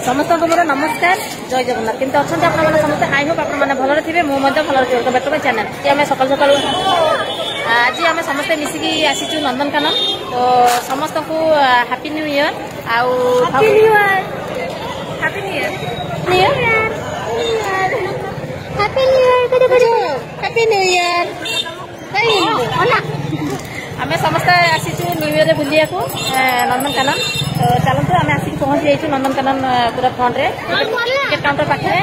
समस्त मोर नमस्कार जय जगन्नाथ केमती अच्छा आपने समस्त आई होप आपने भल थे मुझे भल थे तो बेटर चैनल आम सकाल सकाल आज आम समस्ते मिसिकी आसीचु नंदनकानन तो समस्त को हैप्पी न्यू ईयर आम समस्त आसीचु न्यू ईयर बुलिया को नंदनकानन तो चलते आम आसिक पहुंची जाइए नंदनकानन पूरा फ्रंट रे टिकेट काउंटर पाखे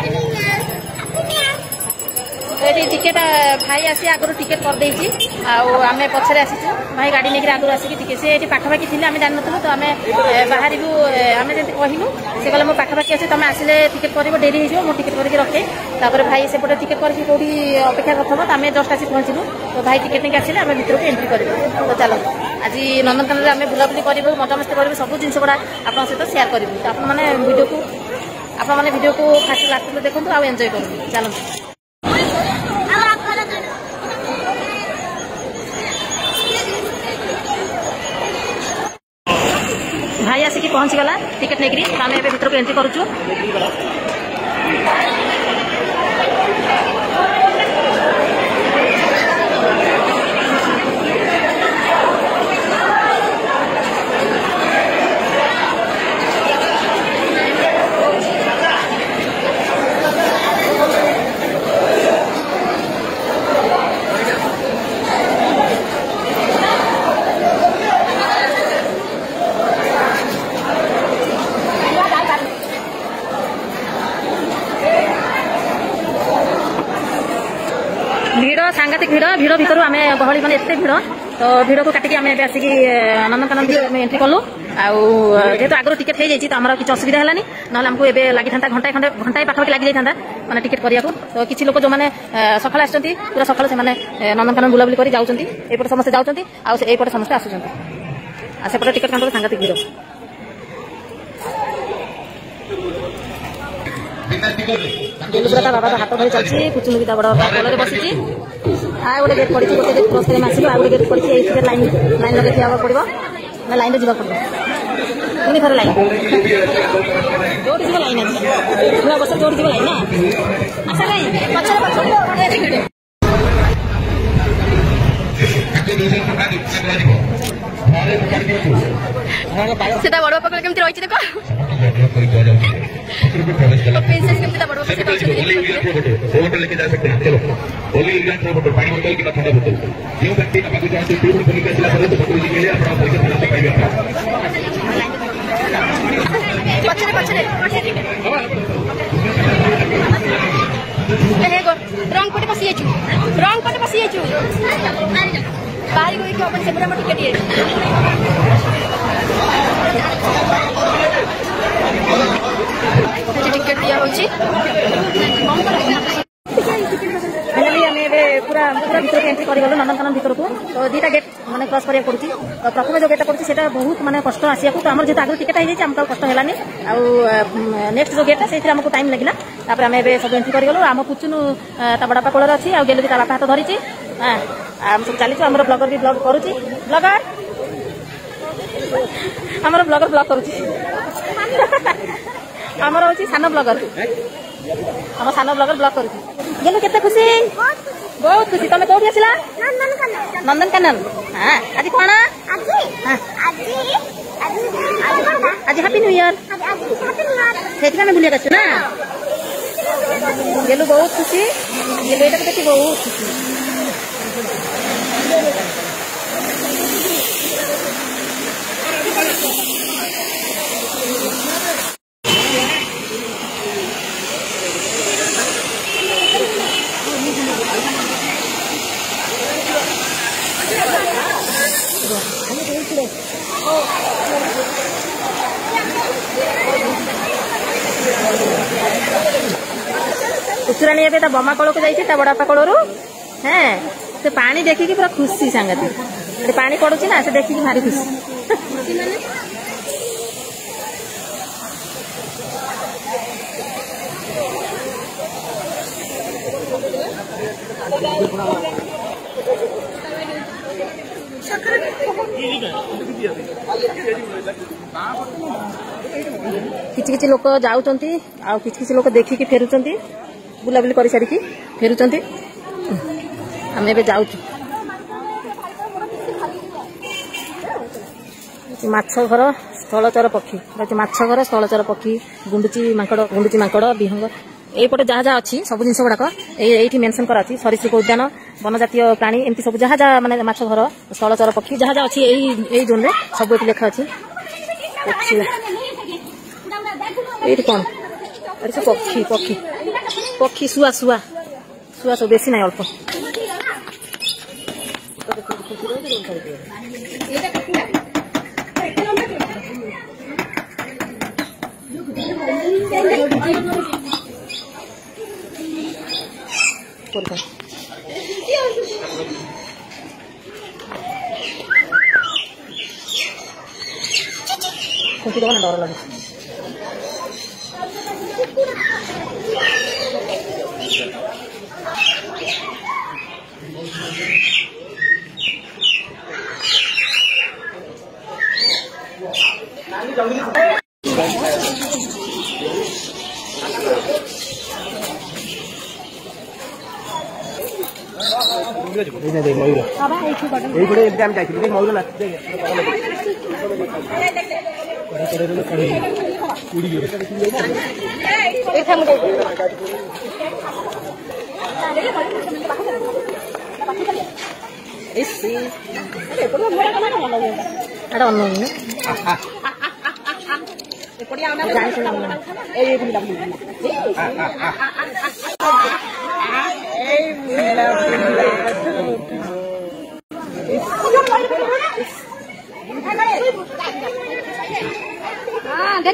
ये टिकेट भाई आसी आगु टिकेट कर देछि आम पछरे आसीचु भाई गाड़ी लेकर आगु आसिक टिकेट से पाखापाखि थे आम जान नु तो आम बाहर आम जब कहलु से कहले मो पाखापाखि अच्छे तुम आसिले टिकेट कर डेरी हो मो टिकेट करके रखे तापर भाई सेपटे टिकेट करके कौटी अपेक्षा करथबो तो आम जस्ट आसी पहुंचलु तो भाई टिकेट नहीं आसिले आम भीतर को एंट्री करूँ तो चलो आज नंदनकानन आम बुलाबुली करूँ मजामस्ती करूँ सब जिन गुड़ा आप सहित सेयार करूँ तो आपने वीडियो को फास्ट लास्ट देखो आउ एंजॉय करूँ चलते भाई आसिक पहुंची गला टिकेट नहीं आम ए भीतर को एंट्री करूँ भिड़ सांघातिक भिड़ भीतर आम गहली मैंने एत भिड़ तो भिड़ को काटिक आम आसिक नंदनकानन एंट्री कलु जेहेतु आगु टिकेट हो जाए तो आम किसी असुविधा है ना आमको एवं लगी था घंटाए पाखापाखि लगी जाता मैंने टिकेट करने तो किसी लोग जो मैंने सकाल आसती पूरा सकाल से नंदनकानन बुलाबुली कर जाऊँगी एपटे समस्त जाऊँगी आउपटे समस्त आसुँच सेपटे टिकेट काउंटर सांघातिक भिड़ ता बाबा हाथ धरी चलती पुचुन भी बड़ कलर बसी आ गोटे गेट पड़ी गोटे गेट क्रस कर आस गोटे गेट पड़ी ये लाइन लगे ठिया पड़ो ना लाइन रे जावाक पड़ो पुणी थोड़े लाइन जोड़ी जी लाइन आज नूआ बस जोड़ी जी लाइन ना अच्छा लाइन पछरे सेटा बड़ बापा केमती रही देख प्रिंसेस केमती बड़ बापा लेके जा सकते हैं चलो ओली इंग्लैंड को बोतल पानी बोतल की ठंडा बोतल जो व्यक्ति आपको जहां से दूर बोतल के सिला करे तो बोतल के लिए अपना बोतल के साथ पाइबे पछरे रंग पटे बसी बाहर गई अपन से पूरा टिकेट टिकेट दिया पूरा पूरा भीतर एंट्री करगलु नंदनकानन भीतर को तो दुईटा गेट मैंने क्रस करा पड़ी तो प्रथम जो गेटा पड़ी से बहुत माने कष्ट आसिया तो आम जेहतु आगे टिकेट हो आमको कष्ट है नेक्स्ट जो गेटा से आमको टाइम लगे आम सब एंट्री करगलु आम पुचुन बड़ापा कोल अच्छी आ गेलु बापा हाथ धरी आम सब चली आम ब्लगर भी ब्लग करुच्ची ब्लगर आमर ब्लगर ब्लग करुच्ची आमर हूँ सान ब्लगर आम सान ब्लगर ब्लग करुच्ची गेलु केते खुशी बहुत खुशी तुम कौटी आसला नंदनकानन हाँ आज कौन आज हैप्पी न्यू ईयर से बुलिया आसु ना गेलु बहुत खुशी गेलु ये देखी बहुत खुशी उचराणी ए बमा कल को जाइए बड़ापा कलू हाँ से पानी देखिकी पूरा खुशी सांगती पानी पड़ुची ना से देखिकी भारी खुशी किछि लोक जाउचंती आ किछि लोक देखिकी फेरुचंती बुलाबुली करि सारिकी फेरुचंती आमे बे जाउछु माछ घर स्थलचर पक्षी माछ घर स्थलचर पक्षी गुंडुची मांकड़ बिहंग एपटे जहाँ जहाँ अच्छी सब जिन गुड़ाक ये मेनसन करा सरीसृप उद्यान वनजातीय प्राणी एमती सब जहाँ जहाँ माने माछ घर स्थलचर पक्षी जहाँ जहाँ अच्छी यही जोन में सब ये लेखा अच्छी ये कौन अरे सब पक्षी पक्षी पक्षी शुआ शुआ शुआ सब बेसी ना अल्प डर लगे देख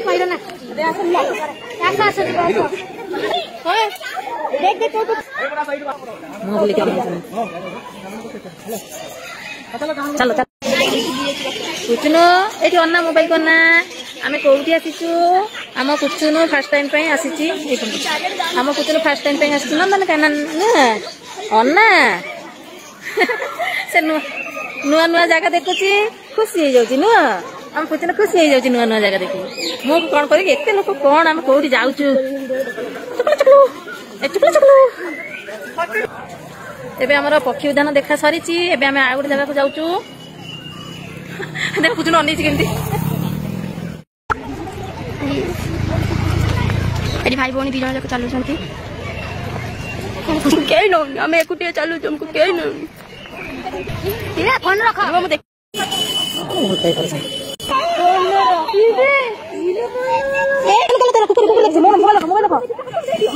माइरो ना देख चलो कुचुनु ये अन्ना मोबाइल करना आम कौटी आसीचु आम कुचुनु फास्ट टाइम आसी आम कुचुनु फास्ट टाइम आसी नंदनकानन अन्ना से नुआ नुआ जगह देखुची खुशी हो जाउची नुआ आम कुचुनु खुशी हो जाउची नुआ नुआ जगह देखि मु कोन करी एते लोक कोन आम कौटी जाउचु चुकलु चुकलु एबे हमर पक्षी उद्यान देखा सरी एबे आम आ गोटे जगह को जाउचु देख कुचुनु अनेची केमती एडी भाई भौणी 2 जन जाक चलु छंती कई न आम एकुटिया चलु तुमको कई न ये फोन रख हम देख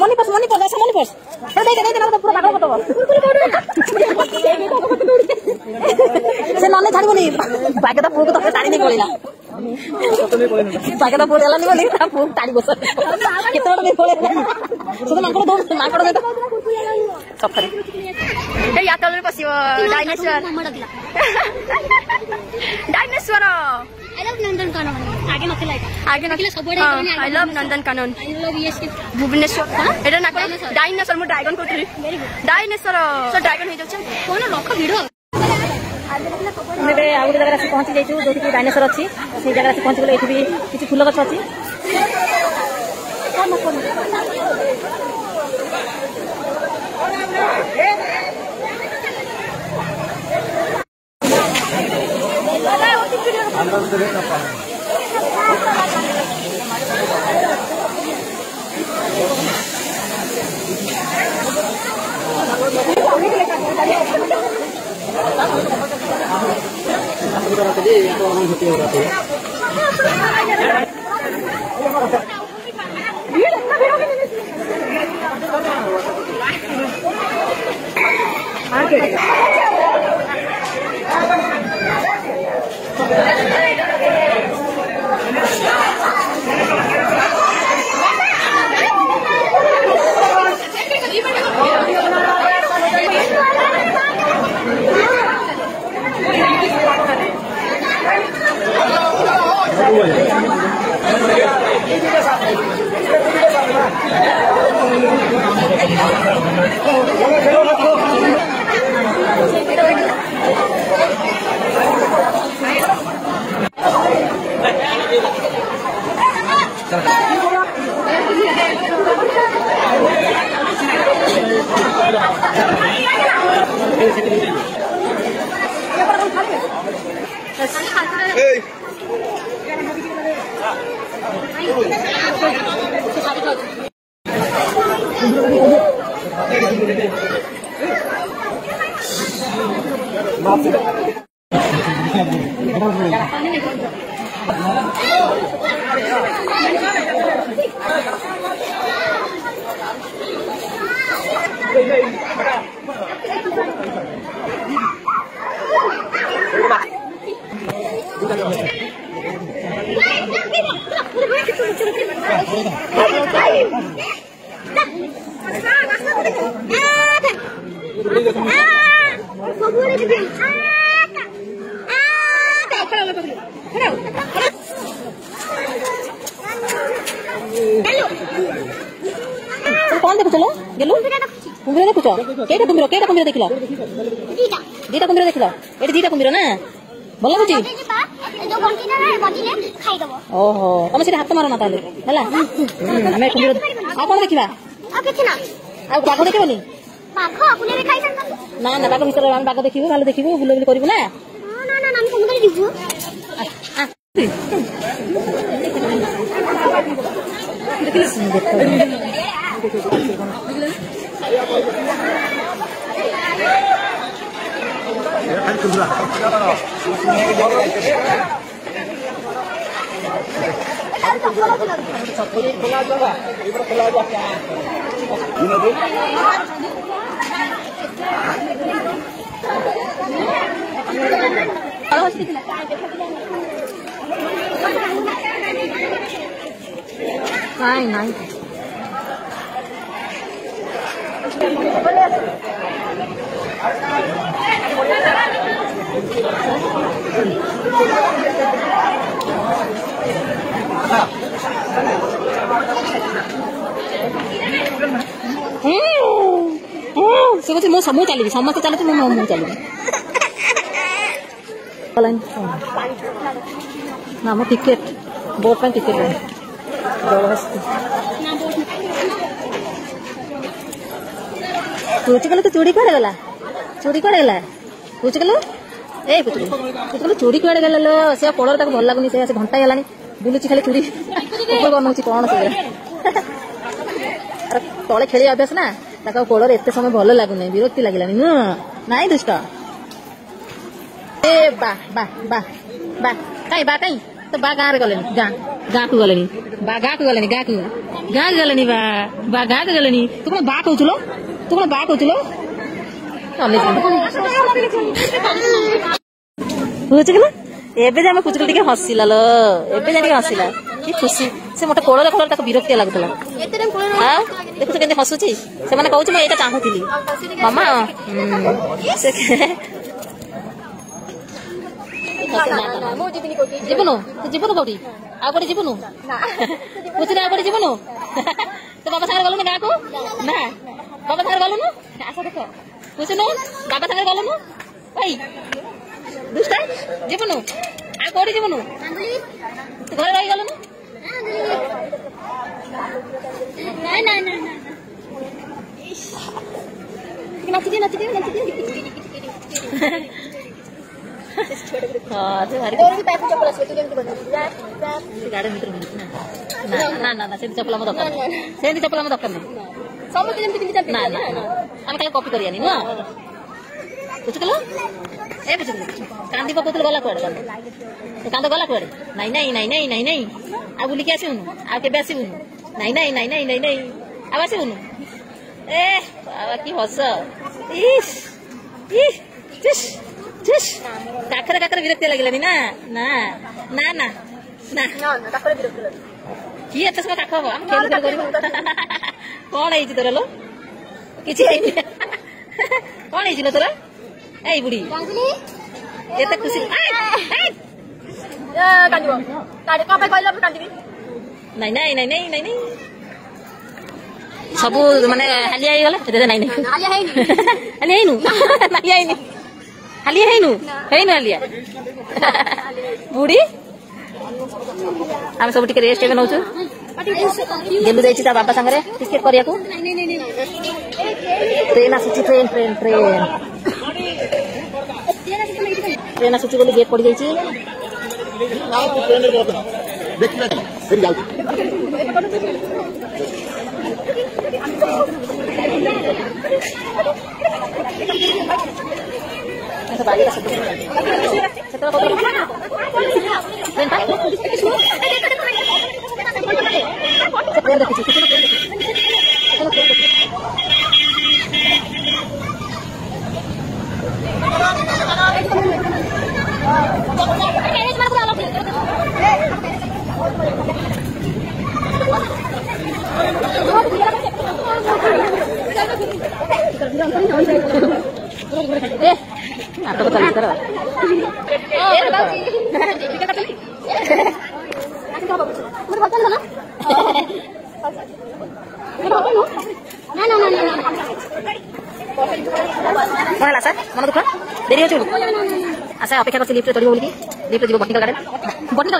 मनी पर्स से नने छाड़बनी बाके तो पुक तो टाणी नहीं पड़ेगा बाके तो पड़ेला नहीं बोली ता पुक टाणी बस केते बड़ नहीं पड़े सुन मांकड़ दो मांकड़ दे सफारी ए या तले पसियो डायनासोर आई लव नंदनकानन आगे नथिला सब I love Nandankanan I love Bhubaneswar एटा ना डायनासोर मु ड्रैगन कोतरी डायनासोर सो ड्रैगन हो जाछ कोन लख भिड़ो आगे आउ जगह पहुंची जाइछु जो डायनासोर अच्छी से जगह पहुंची गले एठी किछि फूल गछ अच्छी कौन देखु चलो गेलु कुम्भीर देखुछ केटा कुम्भीर देखिल दीटा कुम्भीर देखिल एटी दीटा कुम्भीर ना भल लगुची ओहो तुम से हाथ मार ना ताले हला हमें कुम्भीर आ कौन देखिबा आ बाघ देखिबनी ना ना बाघ भीतर हम बाघ देखिबो भालो देखिबो बुलाबुली करिबो ना हम समुद्र जिबो नहीं से कुछ मो समूह चली समस्त चलती मो चली ना मो टिकेट बोट पे टिकेट पुचकल तो चूड़ी कड़े गला पुचकल ए पुचकल चूड़ी कड़े गला लो से कोलर तक भल लगुनी से घंटा गलानी बुलुची खाली चूड़ी ऊपर बनौची कौन से तले खेली अभ्यास ना ताका कोलर एते समय भल लगुनी विरक्ति लागिलानी न नाई दुष्ट ए बा बा बा बा काई तो बा गाँव गलेनी गाँ को गलेनी बा गाँ को गलेनी गाँ गलेनी बा गाँ को गलेनी तू कौन बा कहूचुलो पुचकल एबे जे पुचकल टिके हसिला लो एबे जे हसिला कि खुशी से मोटे कोलर कोलर ताको विरक्ति लागुतला हां देखु केते हसुची से माने कहूची मैं एटा चाहूतिली मामा से जीवनु कौटी आ कौटी जीवनु पूछने आ कौटी जीवनु तो बाबा सागर गलुनु गाँ को ना बाबा सागर गलुनु आस देख पूछनु बाबा सागर गलुनु भाई दुष्टा जीवनु आ कौटी जीवनु घर रही गलुनु हाँ से भारी गाड़ी भीतर ना ना ना से चपला म दरकार से चपला म दरकार नहीं समझ जेमति ना ना हम काहे कॉपी करियानी ना बुझकलो ए बुझकलो कांदी पकोतल गला कोड कांद गला कोड नहीं आ बुली के आसीउनु आ के बेसीउनु नहीं आ आसीउनु ए बाबा की हस इस चिश काकर विरक्ति लगिलानी ना ना ना ना ना काकर विरक्ति लगी की एते सब काख हम खेल करिबो कोन आइछि तोरा लो किछि आइछि कोन आइछि लो तोरा ए बुढी एते खुशी ए कांदिबो का पे कहला कांदिबी नहीं सब माने हाली आइ गला एते नहीं हाली आइनु नहीं आइनु हालिया हालिया बुढ़ी आम सब टिके रेस्ट नौ गेलु जाइछि ता बाबा संगे टिकेट करिया को ट्रेन आसी ट्रेन आसी बोली गेट पड़ जाइछि कौन है सर मन दुख देरी हो आशा अपेक्षा कर लिफ्ट चढ़ बोलिकी लिफ्ट जीव बटनिकल गार्डन बटनिकल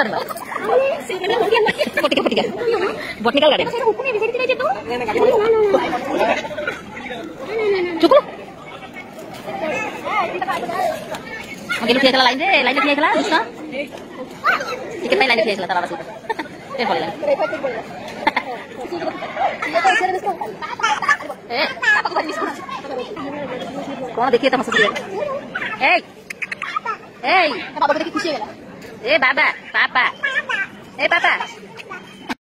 गार्डन चुप गेलु ठिया लाइन रे ठिया दुष्ट टिकट पाई लाइन ठिया तारा सहित ए पड़े कौन देखिए तमसा ए बाबा पापा ए पापा